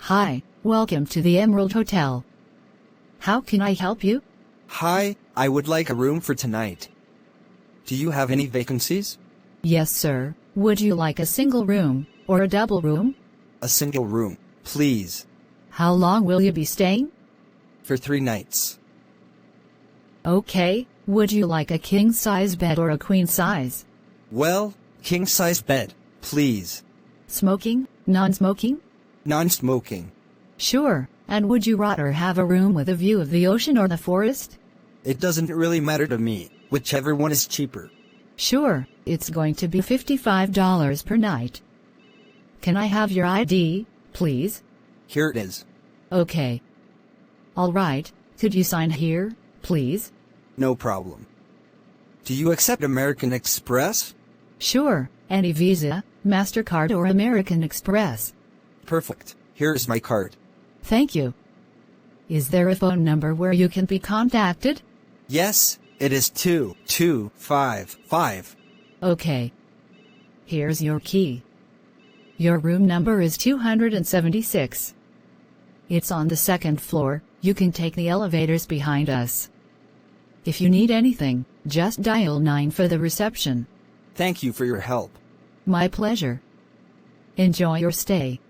Hi, welcome to the Emerald Hotel. How can I help you? Hi, I would like a room for tonight. Do you have any vacancies? Yes, sir. Would you like a single room or a double room? A single room, please. How long will you be staying? For 3 nights. Okay, would you like a king-size bed or a queen-size? Well, king-size bed, please. Smoking? Non-smoking? Non-smoking. Sure, and would you rather have a room with a view of the ocean or the forest? It doesn't really matter to me, whichever one is cheaper. Sure, it's going to be $55 per night. Can I have your ID, please? Here it is. Okay. All right, could you sign here, please? No problem. Do you accept American Express? Sure, any Visa, MasterCard or American Express. Perfect. Here is my card. Thank you. Is there a phone number where you can be contacted? Yes, it is 2255. Okay. Here's your key. Your room number is 276. It's on the 2nd floor. You can take the elevators behind us. If you need anything, just dial 9 for the reception. Thank you for your help. My pleasure. Enjoy your stay.